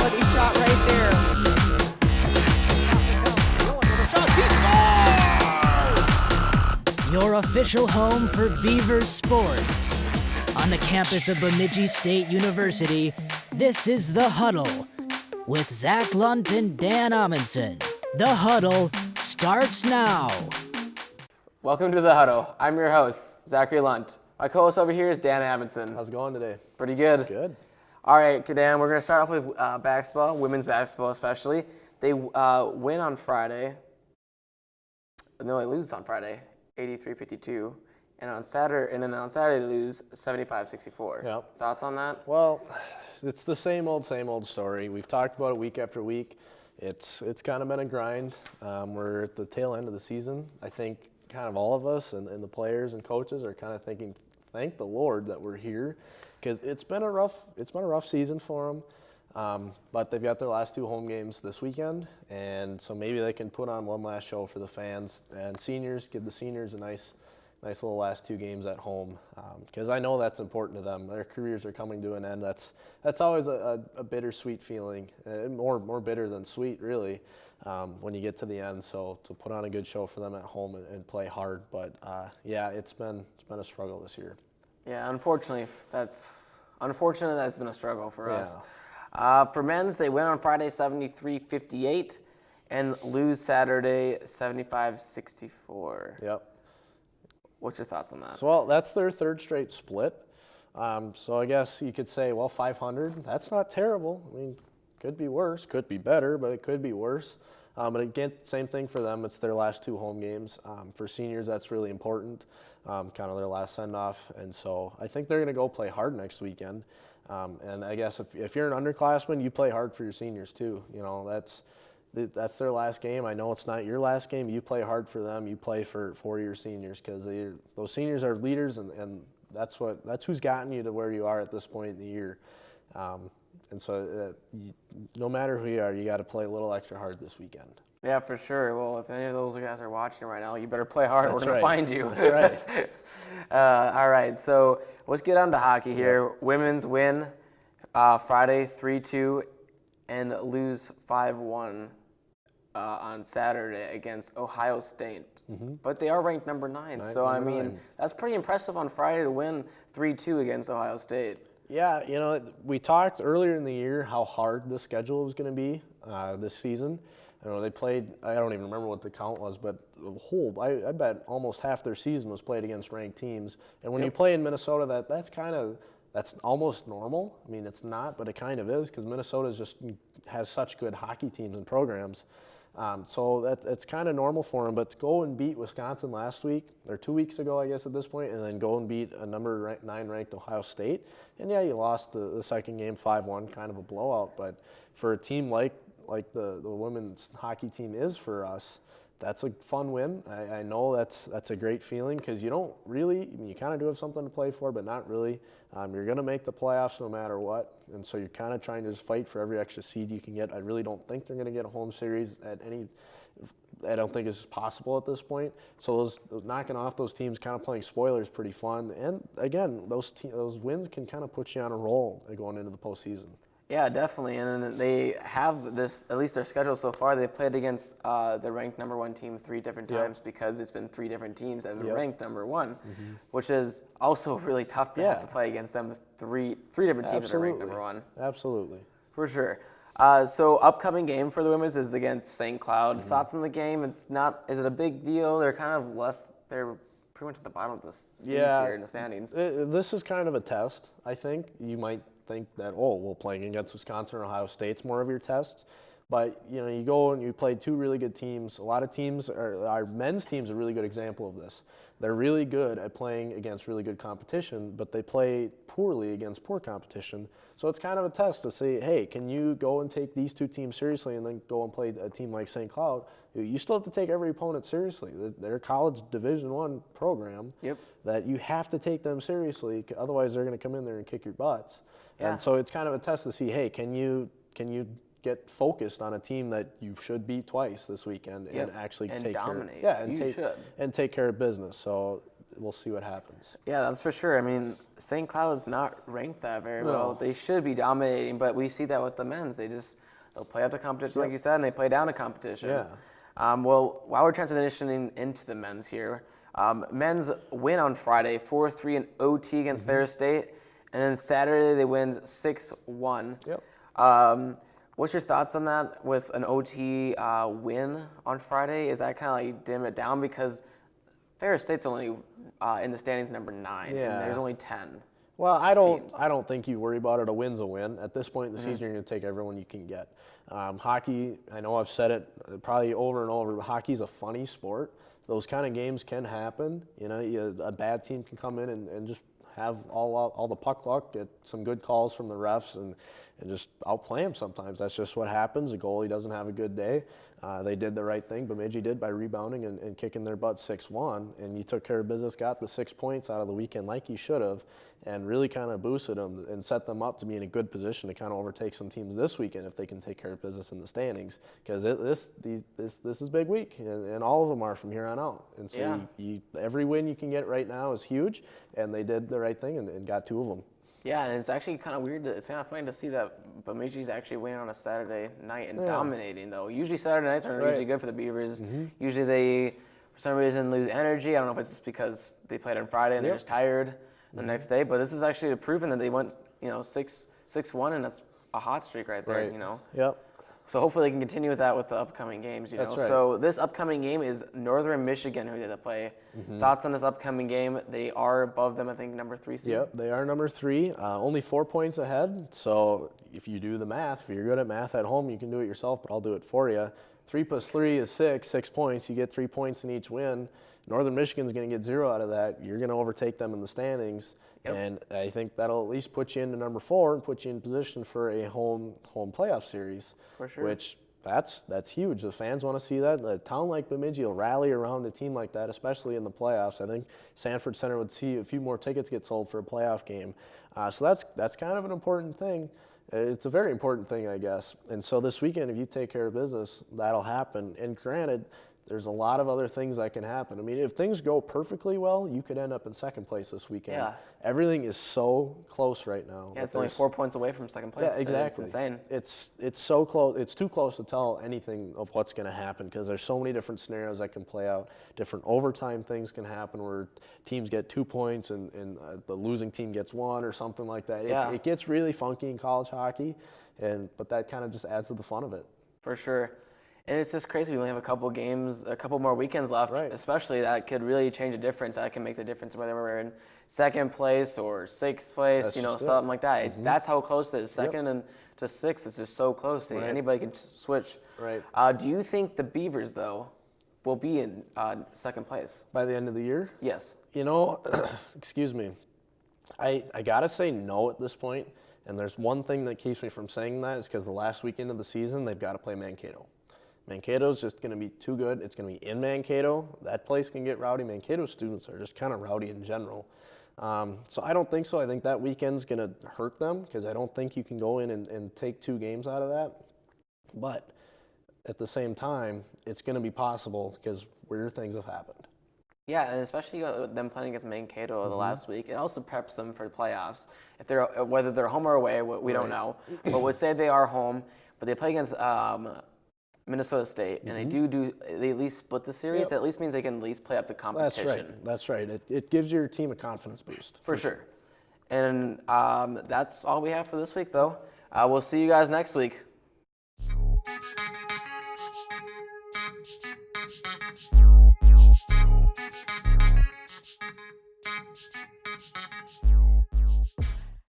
quality shot right there. Your official home for Beaver sports. On the campus of Bemidji State University, this is The Huddle with Zach Lunt and Dan Amundsen. The Huddle starts now. Welcome to The Huddle. I'm your host, Zachary Lunt. My co-host over here is Dan Amundsen. How's it going today? Pretty good. Good. All right, Dan, we're going to start off with basketball, women's basketball especially. They win on Friday. No, they lose on Friday, 83-52. And on Saturday they lose 75-64. Yep. Thoughts on that? Well, it's the same old story. We've talked about it week after week. It's kind of been a grind. We're at the tail end of the season. I think kind of all of us and the players and coaches are kind of thinking, thank the Lord that we're here, because it's been a rough season for them. But they've got their last two home games this weekend, and so maybe they can put on one last show for the fans and seniors, give the seniors a nice little last two games at home, because I know that's important to them. Their careers are coming to an end. That's always a bittersweet feeling, more bitter than sweet, really, when you get to the end. So to put on a good show for them at home and play hard. But yeah, it's been a struggle this year. Yeah, unfortunately that's been a struggle for us. For men's, they win on Friday 73-58 and lose Saturday 75-64. Yep. What's your thoughts on that? So, well, that's their third straight split. So I guess you could say, well, 500, that's not terrible. I mean, could be worse, could be better, but it could be worse. But again, same thing for them. It's their last two home games. For seniors, that's really important, kind of their last send-off. And so I think they're going to go play hard next weekend. And I guess if you're an underclassman, you play hard for your seniors too. You know, that's their last game. I know it's not your last game. You play hard for them. You play for your seniors, because those seniors are leaders, and that's who's gotten you to where you are at this point in the year. And so no matter who you are, you got to play a little extra hard this weekend. Yeah, for sure. Well, if any of those guys are watching right now, you better play hard. We're going to find you. That's right. All right, so let's get on to hockey here. Yep. Women's win Friday 3-2 and lose 5-1 on Saturday against Ohio State. Mm-hmm. But they are ranked number 9. So, I mean, that's pretty impressive on Friday to win 3-2 against Ohio State. Yeah, you know, we talked earlier in the year how hard the schedule was going to be this season. You know, they played, I don't even remember what the count was, but I bet almost half their season was played against ranked teams. And when you play in Minnesota, that's almost normal. I mean, it's not, but it kind of is, because Minnesota just has such good hockey teams and programs. So it's kind of normal for them. But to go and beat Wisconsin last week, or 2 weeks ago, I guess, at this point, and then go and beat a number 9 ranked Ohio State. And yeah, you lost the second game 5-1, kind of a blowout. But for a team like the women's hockey team is for us, that's a fun win. I know that's a great feeling, because you don't really, you kind of do have something to play for, but not really. You're going to make the playoffs no matter what, and so you're kind of trying to just fight for every extra seed you can get. I really don't think they're going to get a home series I don't think it's possible at this point. So those knocking off those teams, kind of playing spoiler, is pretty fun. And again, those wins can kind of put you on a roll going into the postseason. Yeah, definitely, and they have this, at least their schedule so far, they've played against the ranked number 1 team 3 different times, because it's been 3 different teams that have been ranked number 1, which is also really tough to have to play against them, three different teams that are ranked number 1. Absolutely. For sure. So upcoming game for the women's is against St. Cloud. Thoughts on the game? Is it a big deal? They're pretty much at the bottom of the seats here in the standings. This is kind of a test, I think. You might think that, we'll playing against Wisconsin or Ohio State's more of your tests. But, you know, you go and you play 2 really good teams. A lot of teams, our men's team's a really good example of this. They're really good at playing against really good competition, but they play poorly against poor competition. So it's kind of a test to say, hey, can you go and take these 2 teams seriously and then go and play a team like St. Cloud? You still have to take every opponent seriously. They're a college Division I program that you have to take them seriously, otherwise they're going to come in there and kick your butts. And so it's kind of a test to see, hey, can you get focused on a team that you should beat twice this weekend and actually take dominate. care, and take care of business. So we'll see what happens. Yeah, that's for sure. I mean, St. Cloud's not ranked that very well. They should be dominating, but we see that with the men's. They'll play up to competition, like you said, and they play down to competition. Yeah. Well, while we're transitioning into the men's here, men's win on Friday, 4-3 in OT against Ferris State, and then Saturday they win 6-1. Yep. What's your thoughts on that with an OT win on Friday? Is that kind of like dim it down because Ferris State's only in the standings number 9, Yeah. and there's only 10. Well, I teams. don't think you worry about it. A win's a win. At this point in the season, you're going to take everyone you can get. Hockey, I know I've said it probably over and over, but hockey's a funny sport. Those kind of games can happen. You know, a bad team can come in and just have all the puck luck, get some good calls from the refs, and just outplay them sometimes. That's just what happens. The goalie doesn't have a good day. They did the right thing. Bemidji did by rebounding and kicking their butt 6-1, and you took care of business, got the 6 points out of the weekend like you should have, and really kind of boosted them and set them up to be in a good position to kind of overtake some teams this weekend if they can take care of business in the standings. Because this is big week, and all of them are from here on out. And so every win you can get right now is huge, and they did the right thing and got 2 of them. Yeah, and it's actually kind of weird. It's kind of funny to see that Bemidji's actually winning on a Saturday night and dominating, though. Usually Saturday nights are usually good for the Beavers. Usually they, for some reason, lose energy. I don't know if it's just because they played on Friday and they're just tired the next day. But this is actually proven that they went, 6-1, and that's a hot streak right there, Yep. So hopefully they can continue with that with the upcoming games, That's right. So this upcoming game is Northern Michigan who they have to play. Thoughts on this upcoming game? They are above them, I think, number 3 seed. Yep, they are number 3, only 4 points ahead. So if you do the math, if you're good at math at home, you can do it yourself, but I'll do it for you. 3 plus 3 is 6 points. You get 3 points in each win. Northern Michigan's going to get 0 out of that. You're going to overtake them in the standings. Yep. And I think that'll at least put you into number 4 and put you in position for a home playoff series. For sure. Which that's huge. The fans want to see that. A town like Bemidji will rally around a team like that, especially in the playoffs. I think Sanford Center would see a few more tickets get sold for a playoff game. So that's kind of an important thing. It's a very important thing, I guess. And so this weekend, if you take care of business, that'll happen. And granted, there's a lot of other things that can happen. I mean, if things go perfectly well, you could end up in second place this weekend. Yeah. Everything is so close right now. Yeah, it's only 4 points away from second place. Yeah, exactly. It's insane. It's so close. It's too close to tell anything of what's going to happen because there's so many different scenarios that can play out. Different overtime things can happen where teams get 2 points and the losing team gets 1 or something like that. It gets really funky in college hockey, but that kind of just adds to the fun of it. For sure. And it's just crazy. We only have a couple more weekends left, especially that could really change the difference. That can make the difference whether we're in second place or sixth place, something like that. That's how close it is. Second and to sixth is just so close. Anybody can switch. Right. Do you think the Beavers, though, will be in second place? By the end of the year? Yes. Excuse me. I got to say no at this point. And there's one thing that keeps me from saying that is because the last weekend of the season, they've got to play Mankato. Mankato's just going to be too good. It's going to be in Mankato. That place can get rowdy. Mankato students are just kind of rowdy in general. So I don't think so. I think that weekend's going to hurt them because I don't think you can go in and take 2 games out of that. But at the same time, it's going to be possible because weird things have happened. Yeah, and especially them playing against Mankato the last week, it also preps them for the playoffs. Whether they're home or away, we don't know. But we'll say they are home, but they play against Minnesota State, and they at least split the series. Yep. That at least means they can at least play up the competition. That's right. It gives your team a confidence boost. For sure. And that's all we have for this week, though. We'll see you guys next week.